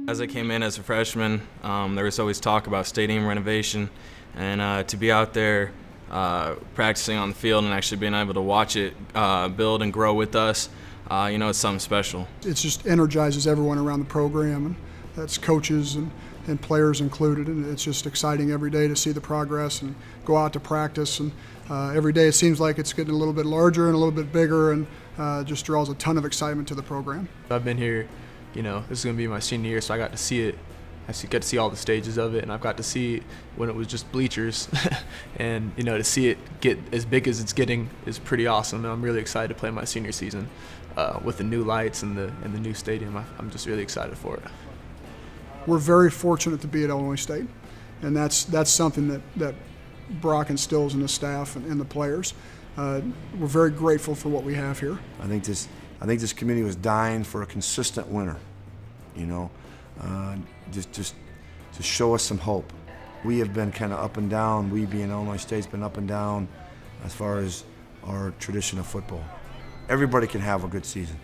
As I came in as a freshman, there was always talk about stadium renovation, and to be out there practicing on the field and actually being able to watch it build and grow with us, it's something special. It just energizes everyone around the program, and that's coaches and players included, and it's just exciting every day to see the progress and go out to practice, and every day it seems like it's getting a little bit larger and a little bit bigger, and just draws a ton of excitement to the program. I've been here, this is going to be my senior year, so I got to see it. Get to see all the stages of it, and I've got to see it when it was just bleachers, and to see it get as big as it's getting is pretty awesome. And I'm really excited to play my senior season with the new lights and the new stadium. I'm just really excited for it. We're very fortunate to be at Illinois State, and that's something that Brock instills in the staff and the players. We're very grateful for what we have here. I think this community was dying for a consistent winner, just to show us some hope. We have been kind of up and down. We being Illinois State's been up and down as far as our tradition of football. Everybody can have a good season.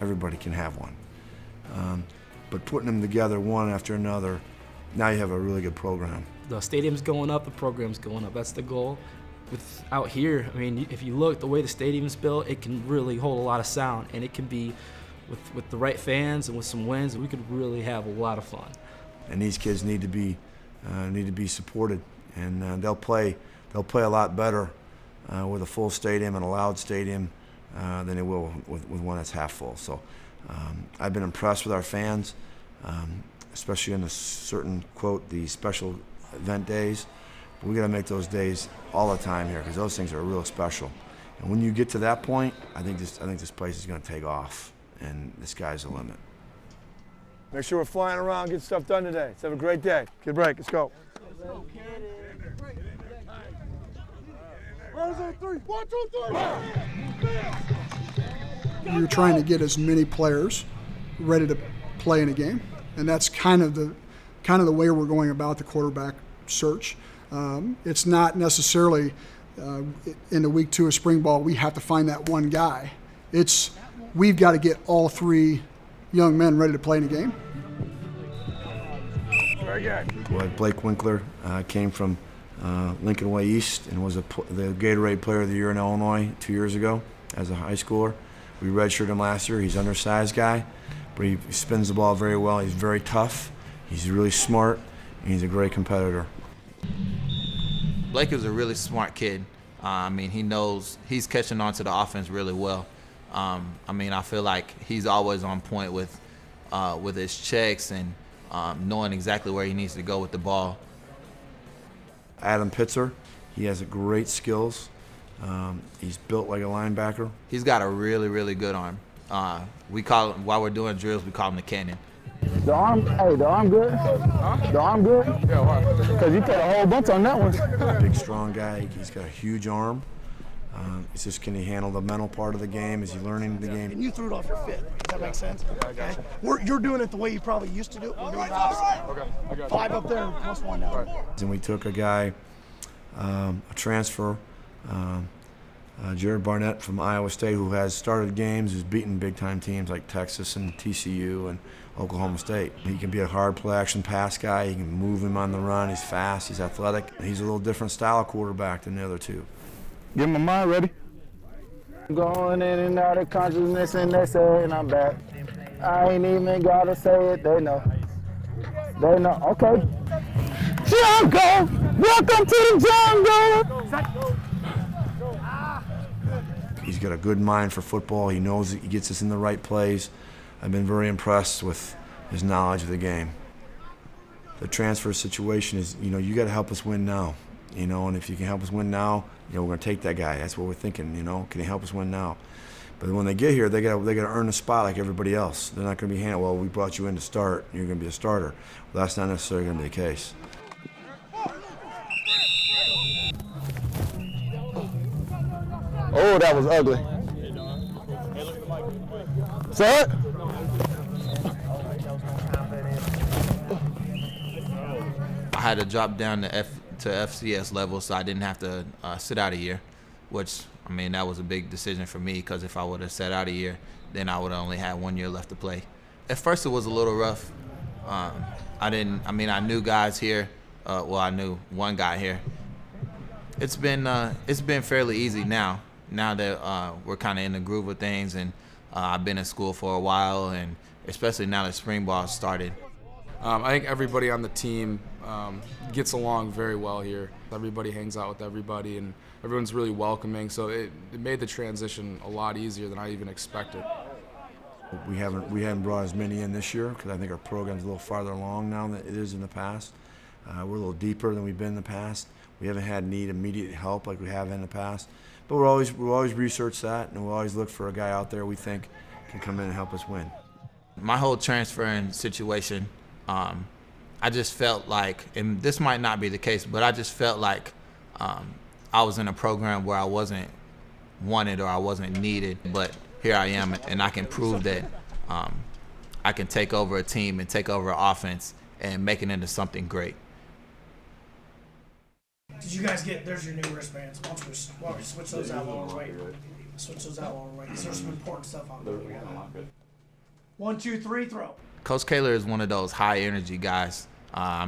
Everybody can have one. But putting them together one after another, now you have a really good program. The stadium's going up, the program's going up. That's the goal. Out here, if you look, the way the stadium's built, it can really hold a lot of sound, and it can be, with the right fans and with some wins, we could really have a lot of fun. And these kids need to be supported, and they'll play a lot better with a full stadium and a loud stadium than they will with one that's half full. So I've been impressed with our fans, especially in a certain quote, the special event days. But we got to make those days all the time here, because those things are real special. And when you get to that point, I think this place is going to take off, and the sky's the limit. Make sure we're flying around, get stuff done today. Let's have a great day. Good break. Let's go. You're trying to get as many players ready to play in a game, and that's kind of the way we're going about the quarterback search. It's not necessarily in the week 2 of spring ball we have to find that one guy. We've got to get all 3 young men ready to play in a game. Very good. Well, Blake Winkler came from Lincoln Way East and was the Gatorade Player of the Year in Illinois 2 years ago as a high schooler. We redshirted him last year. He's an undersized guy, but he spins the ball very well. He's very tough. He's really smart, and he's a great competitor. Blake is a really smart kid. He knows he's catching on to the offense really well. I feel like he's always on point with his checks and knowing exactly where he needs to go with the ball. Adam Pitzer, he has great skills. He's built like a linebacker. He's got a really, really good arm. We call him, while we're doing drills, we call him the cannon. The arm good? Huh? The arm good? Yeah, why? Because you put a whole bunch on that one. Big, strong guy. He's got a huge arm. It's just, can he handle the mental part of the game? Is he learning the game? And you threw it off your fit. Does that make sense? Okay. You're doing it the way you probably used to do it. We're doing the opposite. Okay. 5 up there, plus 1 down. And we took a guy, a transfer, Jared Barnett from Iowa State, who has started games, who's beaten big-time teams like Texas and TCU and Oklahoma State. He can be a hard play-action pass guy. You can move him on the run. He's fast. He's athletic. He's a little different style of quarterback than the other 2. Get my mind ready. Going in and out of consciousness, and they say, and I'm back. I ain't even gotta say it. They know. They know. Okay. Jungle! Welcome to the jungle! He's got a good mind for football. He knows he gets us in the right plays. I've been very impressed with his knowledge of the game. The transfer situation is, you got to help us win now. And if you can help us win now, we're going to take that guy. That's what we're thinking, Can he help us win now? But when they get here, they got to earn a spot like everybody else. They're not going to be handed, well, we brought you in to start, you're going to be a starter. Well, that's not necessarily going to be the case. Oh, that was ugly. Set. I had to drop down to FCS level, so I didn't have to sit out a year, which, that was a big decision for me, because if I would have sat out a year, then I would have only had 1 year left to play. At first it was a little rough. I knew guys here. I knew one guy here. It's been fairly easy now that we're kind of in the groove of things, and I've been in school for a while, and especially now that spring ball started. I think everybody on the team gets along very well here. Everybody hangs out with everybody, and everyone's really welcoming, so it made the transition a lot easier than I even expected. We haven't brought as many in this year because I think our program's a little farther along now than it is in the past. We're a little deeper than we've been in the past. We haven't had need immediate help like we have in the past, but we'll always research that, and we'll always look for a guy out there we think can come in and help us win. My whole transferring situation, I just felt like, and this might not be the case, but I just felt like I was in a program where I wasn't wanted or I wasn't needed, but here I am, and I can prove that I can take over a team and take over an offense and make it into something great. Did you guys get, there's your new wristbands. Why don't we switch those out while we're waiting? Switch those out while we're waiting. There's some important stuff on there. 1, 2, 3, throw. Coach Kaler is one of those high energy guys.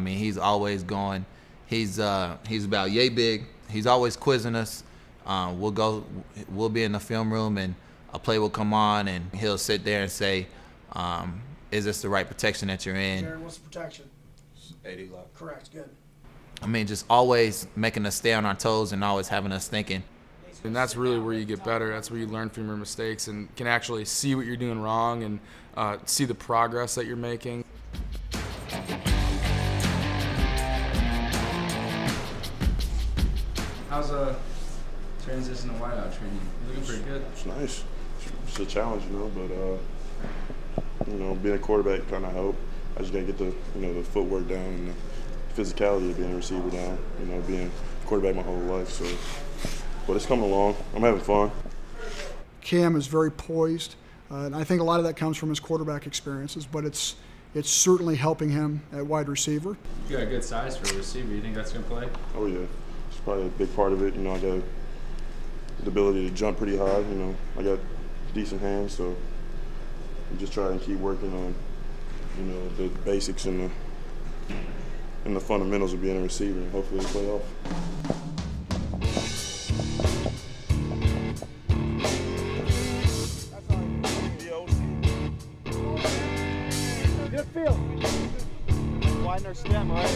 He's always going. He's about yay big. He's always quizzing us. We'll be in the film room and a play will come on and he'll sit there and say, is this the right protection that you're in? Jared, what's the protection? 80 lock. Correct, good. Just always making us stay on our toes and always having us thinking. And that's really where you get better. That's where you learn from your mistakes and can actually see what you're doing wrong and see the progress that you're making. How's a transition to wideout treating you? Looking pretty good. It's nice. It's a challenge, but being a quarterback kind of help. I just gotta get the footwork down and the physicality of being a receiver down. Being a quarterback my whole life. So, but it's coming along. I'm having fun. Cam is very poised, and I think a lot of that comes from his quarterback experiences, but it's certainly helping him at wide receiver. You got a good size for a receiver. You think that's going to play? Oh yeah, it's probably a big part of it. I got the ability to jump pretty high. I got decent hands, so I'm just trying to keep working on the basics and the fundamentals of being a receiver, and hopefully it'll play off. Good feel. Widen our stem, right?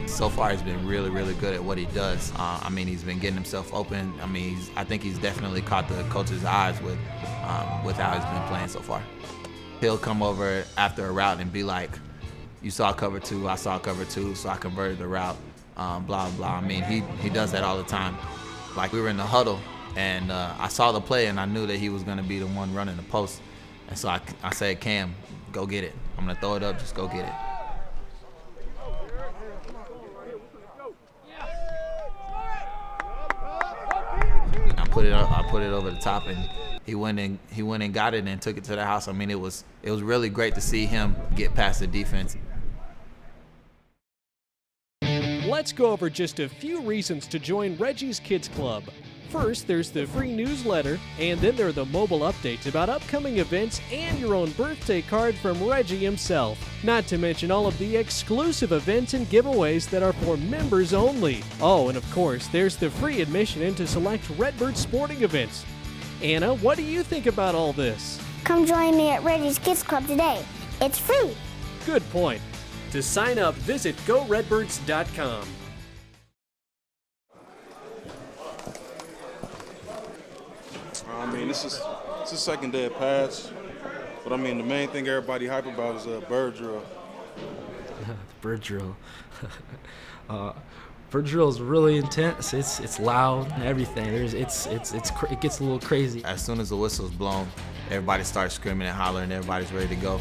So far, he's been really, really good at what he does. He's been getting himself open. I think he's definitely caught the coach's eyes with how he's been playing so far. He'll come over after a route and be like, you saw cover 2, I saw cover 2, so I converted the route, blah, blah. He does that all the time. Like, we were in the huddle, and I saw the play, and I knew that he was going to be the one running the post. And so I said, Cam, go get it. I'm going to throw it up, just go get it. I put it over the top, and he went and got it and took it to the house. It was really great to see him get past the defense. Let's go over just a few reasons to join Reggie's Kids Club. First, there's the free newsletter, and then there are the mobile updates about upcoming events and your own birthday card from Reggie himself. Not to mention all of the exclusive events and giveaways that are for members only. Oh, and of course, there's the free admission into select Redbird sporting events. Anna, what do you think about all this? Come join me at Reggie's Kids Club today. It's free. Good point. To sign up, visit GoRedbirds.com. It's the second day of pads, but the main thing everybody hype about is bird drill. Bird drill. Bird drill is really intense. It's loud and everything. It gets a little crazy. As soon as the whistle's blown, everybody starts screaming and hollering. Everybody's ready to go.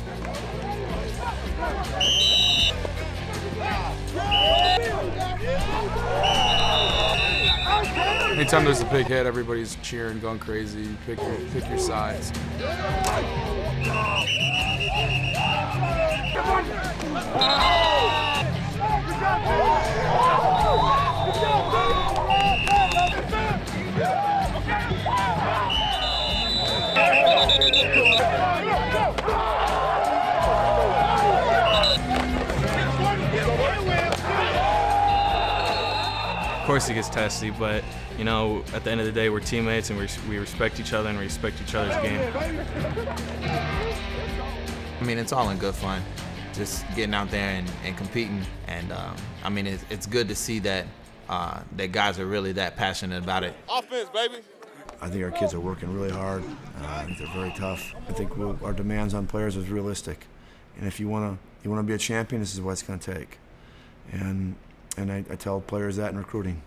Anytime there's a big hit, everybody's cheering, going crazy. Pick your sides. Good job, course it gets testy, but you know, at the end of the day, we're teammates and we respect each other and we respect each other's game. I mean, it's all in good fun, just getting out there and competing. And I mean, it's good to see that that guys are really that passionate about it. Offense, baby. I think our kids are working really hard. I think they're very tough. I think our demands on players is realistic, and if you want to be a champion, this is what it's going to take. And I tell players that in recruiting,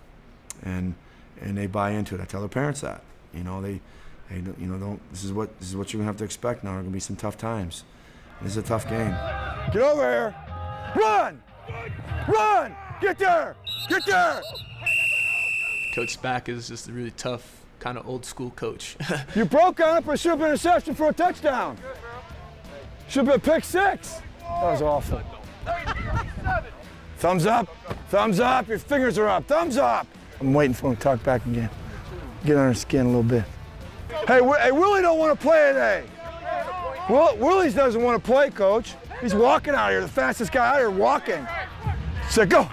and they buy into it. I tell their parents that. You know, this is what you're going to have to expect now. There are going to be some tough times. This is a tough game. Get over here. Run! Run! Get there! Get there! Coach Spack is just a really tough, kind of old school coach. You broke on it, but should have been an interception for a touchdown. Should have been a pick six. That was awful. Thumbs up. Thumbs up. Your fingers are up. Thumbs up. I'm waiting for him to talk back again. Get under his skin a little bit. Hey, Willie don't want to play today. Willie doesn't want to play, Coach. He's walking out here, the fastest guy out here walking. So go,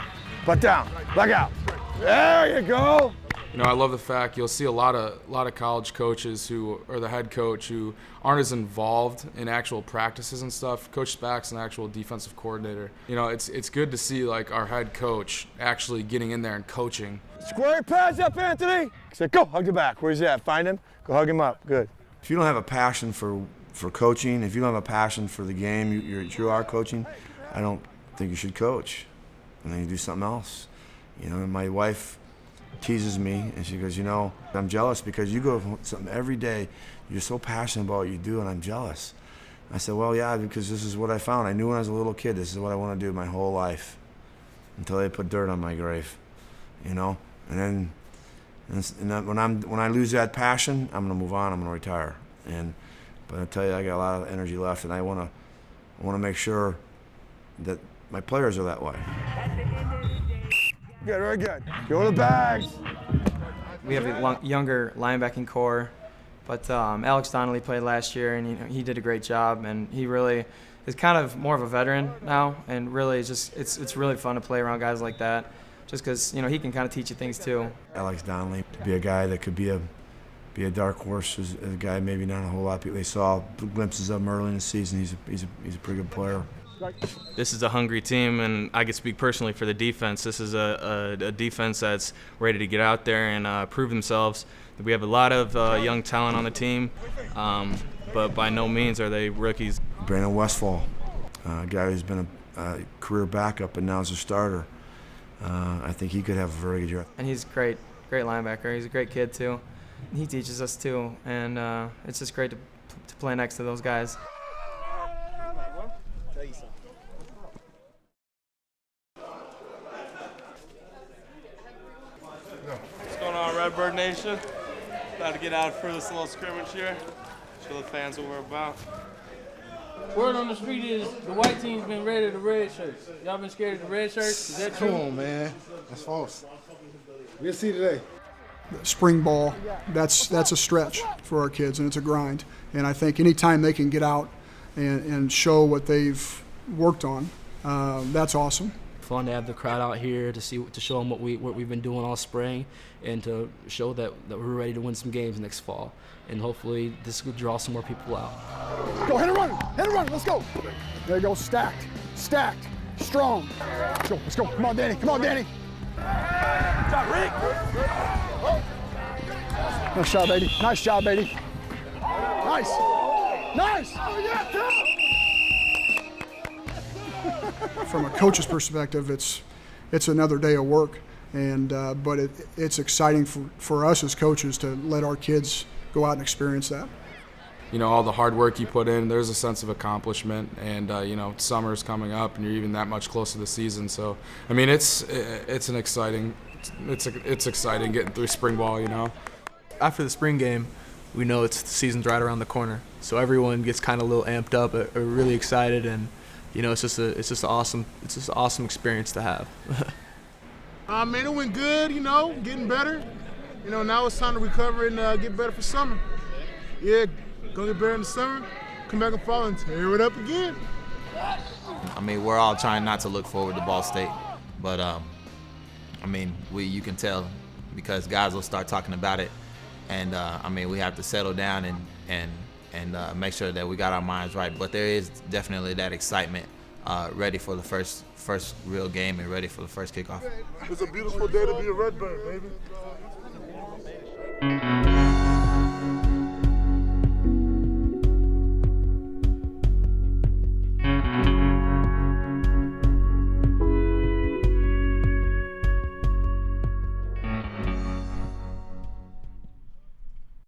butt down, leg out. There you go. You know, I love the fact you'll see a lot of college coaches who are the head coach who aren't as involved in actual practices and stuff. Coach Spack's an actual defensive coordinator. You know, it's good to see like our head coach actually getting in there and coaching. Square your pads up, Anthony. Say, go, hug the back. Where's he at? Find him. Go hug him up. Good. If you don't have a passion for coaching, if you don't have a passion for the game you are coaching, I don't think you should coach. And then you do something else. You know, my wife teases me and she goes, you know, I'm jealous because you go to something every day, you're so passionate about what you do, and I'm jealous. I said, well, yeah, because this is what I found. I knew when I was a little kid, this is what I want to do my whole life until they put dirt on my grave, you know? And then when I lose that passion, I'm going to move on, I'm going to retire. But I tell you, I got a lot of energy left, and I want to make sure that my players are that way. Good, very good. Go to the bags. We have a younger linebacking core, but Alex Donnelly played last year, and he did a great job, and he really is kind of more of a veteran now, and really it's really fun to play around guys like that, just because he can kind of teach you things too. Alex Donnelly, to be a guy that could be a dark horse, is a guy maybe not a whole lot of people. They saw glimpses of him early in the season. He's a pretty good player. This is a hungry team, and I can speak personally for the defense. This is a defense that's ready to get out there and prove themselves. We have a lot of young talent on the team, but by no means are they rookies. Brandon Westfall, a guy who's been a career backup and now is a starter. I think he could have a very good year. And he's great linebacker. He's a great kid too. He teaches us too, and it's just great to play next to those guys. What's going on, Redbird Nation? About to get out for this little scrimmage here. Show the fans what we're about. Word on the street is the white team's been ready to the red shirts. Y'all been scared of the red shirts? Is that true? Come on, man. That's false. We'll see today. Spring ball, that's a stretch for our kids, and it's a grind. And I think anytime they can get out and show what they've worked on, that's awesome. Fun to have the crowd out here to show them what we've been doing all spring, and to show that we're ready to win some games next fall. And hopefully this will draw some more people out. Go, hit and run, let's go. There you go, stacked, strong. Let's go, come on, Danny. Good job, Rick. Nice job, baby. Nice. From a coach's perspective, it's another day of work, but it's exciting for us as coaches to let our kids go out and experience that. You know, all the hard work you put in, there's a sense of accomplishment, and summer's coming up, and you're even that much closer to the season. So, I mean, it's exciting getting through spring ball. After the spring game, we know the season's right around the corner, so everyone gets kind of a little amped up, are really excited, and it's just an awesome experience to have. Man, it went good. Getting better. Now it's time to recover and get better for summer. Yeah, gonna get better in the summer. Come back in fall and tear it up again. I mean, we're all trying not to look forward to Ball State, but I mean, you can tell because guys will start talking about it, and I mean, we have to settle down and make sure that we got our minds right. But there is definitely that excitement, ready for the first real game and ready for the first kickoff. It's a beautiful day to be a Redbird, baby.